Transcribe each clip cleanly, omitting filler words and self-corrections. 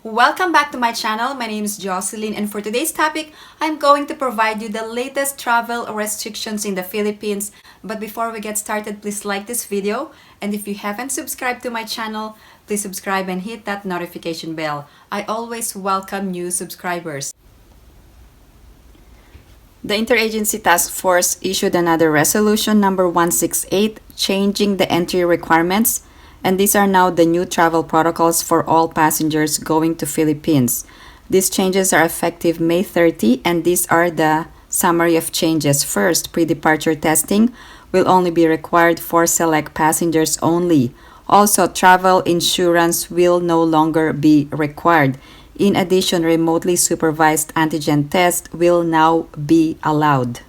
Welcome back to my channel. My name is Jocelyn, and for today's topic, I'm going to provide you the latest travel restrictions in the Philippines. But before we get started, please like this video, and if you haven't subscribed to my channel, please subscribe and hit that notification bell. I always welcome new subscribers. The Interagency Task Force issued another resolution number 168, changing the entry requirements. And these are now the new travel protocols for all passengers going to Philippines. These changes are effective May 30, and these are the summary of changes. First, pre-departure testing will only be required for select passengers only. Also, travel insurance will no longer be required. In addition, remotely supervised antigen test will now be allowed.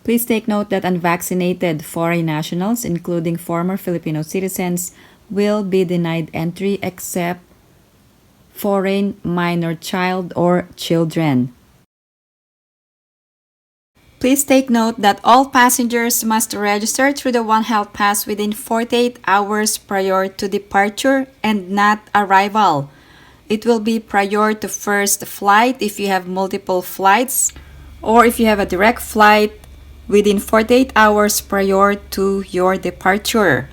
Please take note that unvaccinated foreign nationals, including former Filipino citizens, will be denied entry except foreign minor child or children. Please take note that all passengers must register through the One Health Pass within 48 hours prior to departure and not arrival. It will be prior to first flight if you have multiple flights, or if you have a direct flight within 48 hours prior to your departure.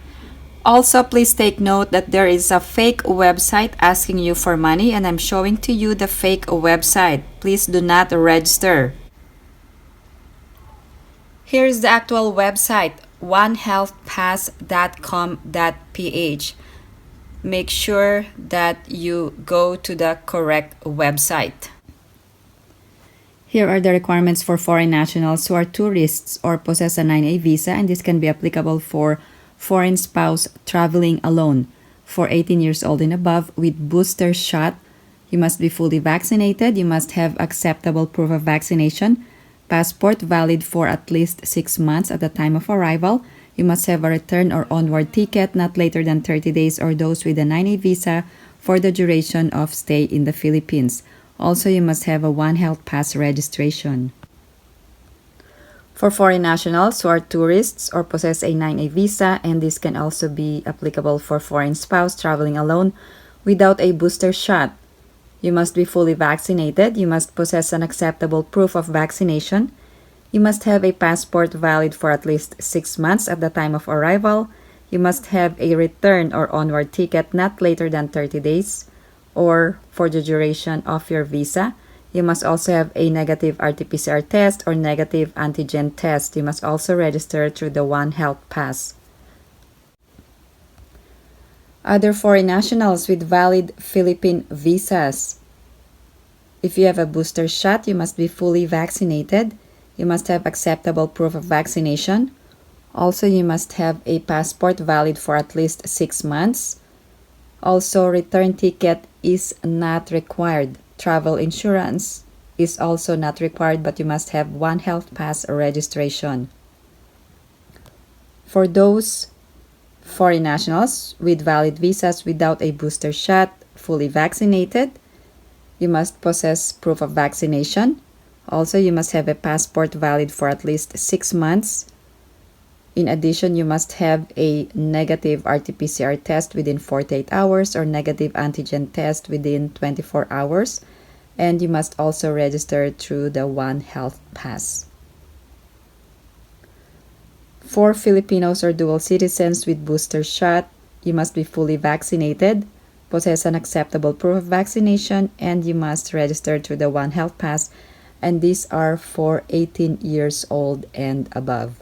Also, please take note that there is a fake website asking you for money, and I'm showing to you the fake website. Please do not register. Here's the actual website, onehealthpass.com.ph. Make sure that you go to the correct website. Here are the requirements for foreign nationals who are tourists or possess a 9A visa, and this can be applicable for foreign spouse traveling alone. For 18 years old and above with booster shot, you must be fully vaccinated, you must have acceptable proof of vaccination, passport valid for at least 6 months at the time of arrival, you must have a return or onward ticket not later than 30 days or those with a 9A visa for the duration of stay in the Philippines. Also, you must have a One Health Pass registration. For foreign nationals who are tourists or possess a 9A visa, and this can also be applicable for foreign spouse traveling alone without a booster shot, you must be fully vaccinated, you must possess an acceptable proof of vaccination, you must have a passport valid for at least 6 months at the time of arrival, you must have a return or onward ticket not later than 30 days, or for the duration of your visa. You must also have a negative RT-PCR test or negative antigen test. You must also register through the One Health Pass. Other foreign nationals with valid Philippine visas. If you have a booster shot, you must be fully vaccinated. You must have acceptable proof of vaccination. Also, you must have a passport valid for at least 6 months. Also, return ticket is not required. Travel insurance is also not required, but you must have One Health Pass registration. For those foreign nationals with valid visas without a booster shot, fully vaccinated, you must possess proof of vaccination. Also, you must have a passport valid for at least 6 months. In addition, you must have a negative RT-PCR test within 48 hours or negative antigen test within 24 hours. And you must also register through the One Health Pass. For Filipinos or dual citizens with booster shot, you must be fully vaccinated, possess an acceptable proof of vaccination, and you must register through the One Health Pass. And these are for 18 years old and above.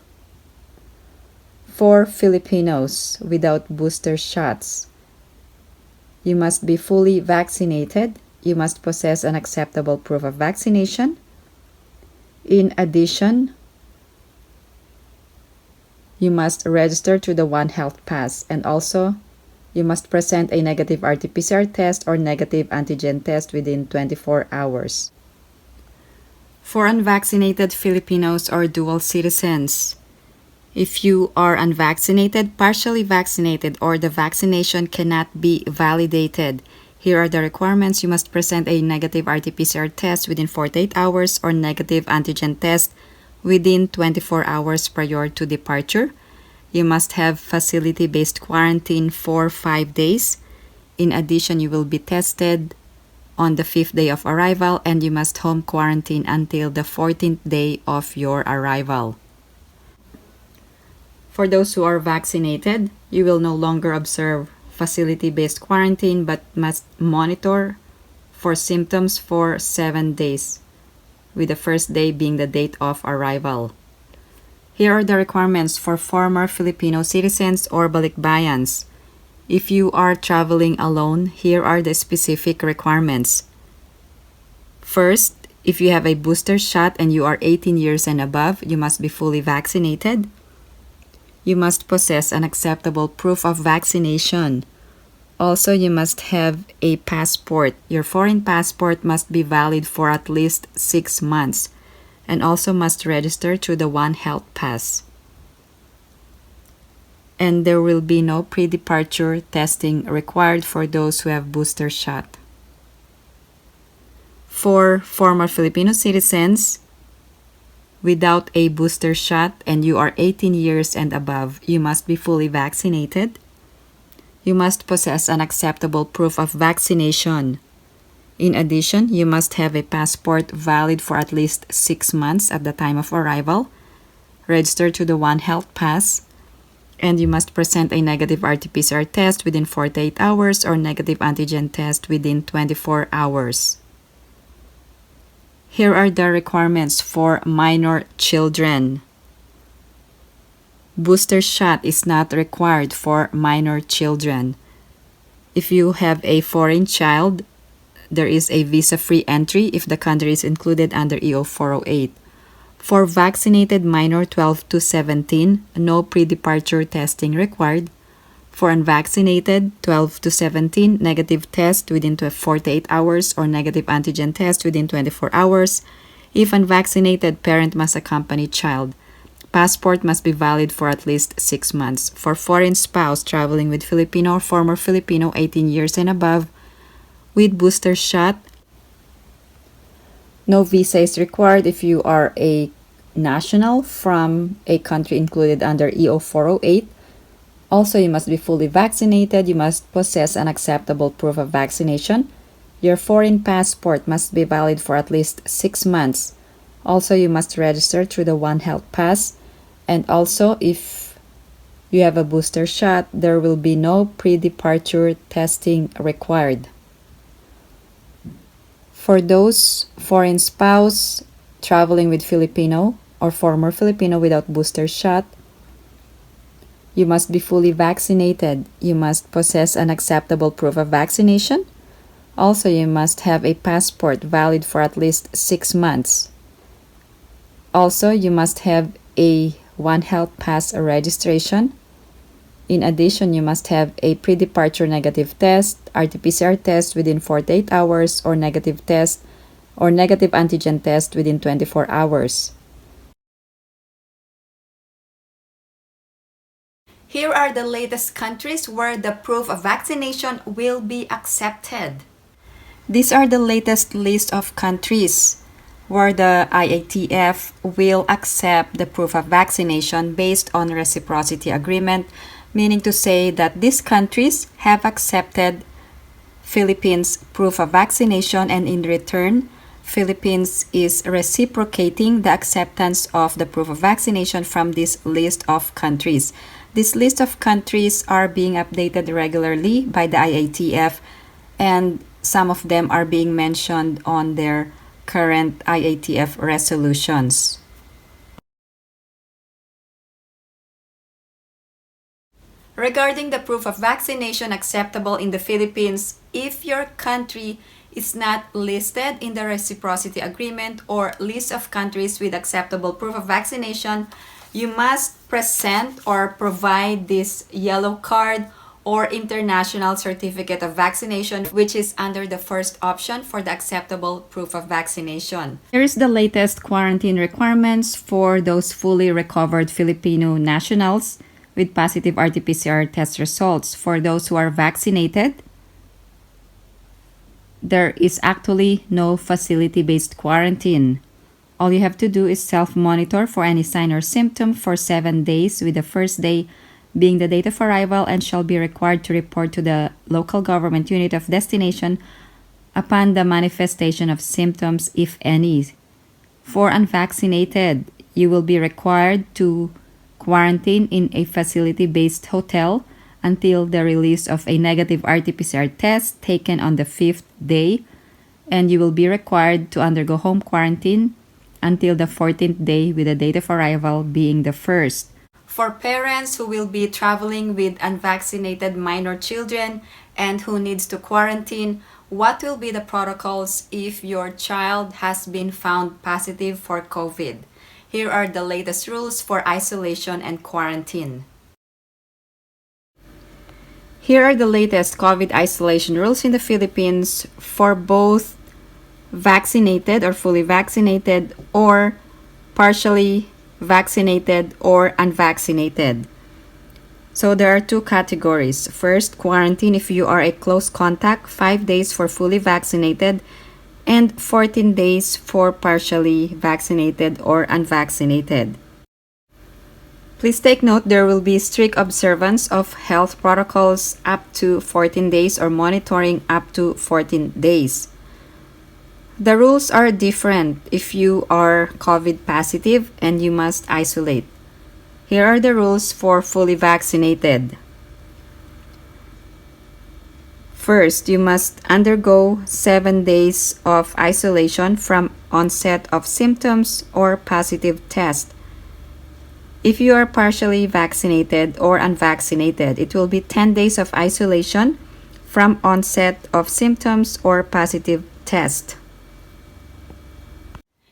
For Filipinos without booster shots, you must be fully vaccinated, you must possess an acceptable proof of vaccination. In addition, you must register through the One Health Pass, and also you must present a negative RT-PCR test or negative antigen test within 24 hours. For unvaccinated Filipinos or dual citizens, if you are unvaccinated, partially vaccinated, or the vaccination cannot be validated, here are the requirements. You must present a negative RT-PCR test within 48 hours or negative antigen test within 24 hours prior to departure. You must have facility-based quarantine for 5 days. In addition, you will be tested on the 5th day of arrival, and you must home quarantine until the 14th day of your arrival. For those who are vaccinated, you will no longer observe facility-based quarantine but must monitor for symptoms for 7 days, with the first day being the date of arrival. Here are the requirements for former Filipino citizens or balikbayans. If you are traveling alone, here are the specific requirements. First, if you have a booster shot and you are 18 years and above, you must be fully vaccinated. You must possess an acceptable proof of vaccination. Also, you must have a passport. Your foreign passport must be valid for at least 6 months and also must register through the One Health Pass. And there will be no pre-departure testing required for those who have booster shot. For former Filipino citizens without a booster shot and you are 18 years and above, you must be fully vaccinated. You must possess an acceptable proof of vaccination. In addition, you must have a passport valid for at least 6 months at the time of arrival, register to the One Health Pass, and you must present a negative RT-PCR test within 48 hours or negative antigen test within 24 hours. Here are the requirements for minor children. Booster shot is not required for minor children. If you have a foreign child, there is a visa-free entry if the country is included under EO 408. For vaccinated minor 12 to 17, no pre-departure testing required. For unvaccinated 12 to 17, negative test within 48 hours or negative antigen test within 24 hours. If unvaccinated, parent must accompany child. Passport must be valid for at least 6 months. For foreign spouse traveling with Filipino or former Filipino 18 years and above with booster shot, no visa is required if you are a national from a country included under EO 408. Also, you must be fully vaccinated. You must possess an acceptable proof of vaccination. Your foreign passport must be valid for at least 6 months. Also, you must register through the One Health Pass. And also, if you have a booster shot, there will be no pre-departure testing required. For those foreign spouse traveling with Filipino or former Filipino without booster shot, you must be fully vaccinated. You must possess an acceptable proof of vaccination. Also, you must have a passport valid for at least 6 months. Also, you must have a One Health Pass registration. In addition, you must have a pre-departure negative test, RT-PCR test within 48 hours or negative test or negative antigen test within 24 hours. Here are the latest countries where the proof of vaccination will be accepted. These are the latest list of countries where the IATF will accept the proof of vaccination based on reciprocity agreement, meaning to say that these countries have accepted Philippines' proof of vaccination, and in return, Philippines is reciprocating the acceptance of the proof of vaccination from this list of countries. This list of countries are being updated regularly by the IATF, and some of them are being mentioned on their current IATF resolutions. Regarding the proof of vaccination acceptable in the Philippines, if your country is not listed in the reciprocity agreement or list of countries with acceptable proof of vaccination, you must present or provide this yellow card or international certificate of vaccination, which is under the first option for the acceptable proof of vaccination. Here is the latest quarantine requirements for those fully recovered Filipino nationals with positive RT-PCR test results. For those who are vaccinated, there is actually no facility-based quarantine. All you have to do is self-monitor for any sign or symptom for 7 days, with the first day being the date of arrival, and shall be required to report to the local government unit of destination upon the manifestation of symptoms, if any. For unvaccinated, you will be required to quarantine in a facility-based hotel until the release of a negative RT-PCR test taken on the 5th day, and you will be required to undergo home quarantine until the 14th day, with the date of arrival being the 1st. For parents who will be traveling with unvaccinated minor children and who needs to quarantine, what will be the protocols if your child has been found positive for COVID? Here are the latest rules for isolation and quarantine. Here are the latest COVID isolation rules in the Philippines for both vaccinated or fully vaccinated, or partially vaccinated or unvaccinated. So there are two categories. First, quarantine if you are a close contact, 5 days for fully vaccinated and 14 days for partially vaccinated or unvaccinated. Please take note, there will be strict observance of health protocols up to 14 days or monitoring up to 14 days. The rules are different if you are COVID positive and you must isolate. Here are the rules for fully vaccinated. First, you must undergo 7 days of isolation from onset of symptoms or positive test. If you are partially vaccinated or unvaccinated, it will be 10 days of isolation from onset of symptoms or positive test.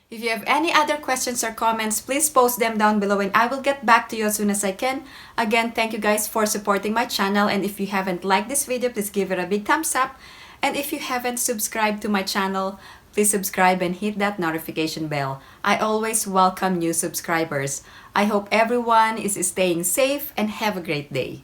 If you have any other questions or comments, please post them down below and I will get back to you as soon as I can. Again, thank you guys for supporting my channel, and if you haven't liked this video, please give it a big thumbs up. And if you haven't subscribed to my channel, please subscribe and hit that notification bell. I always welcome new subscribers. I hope everyone is staying safe and have a great day.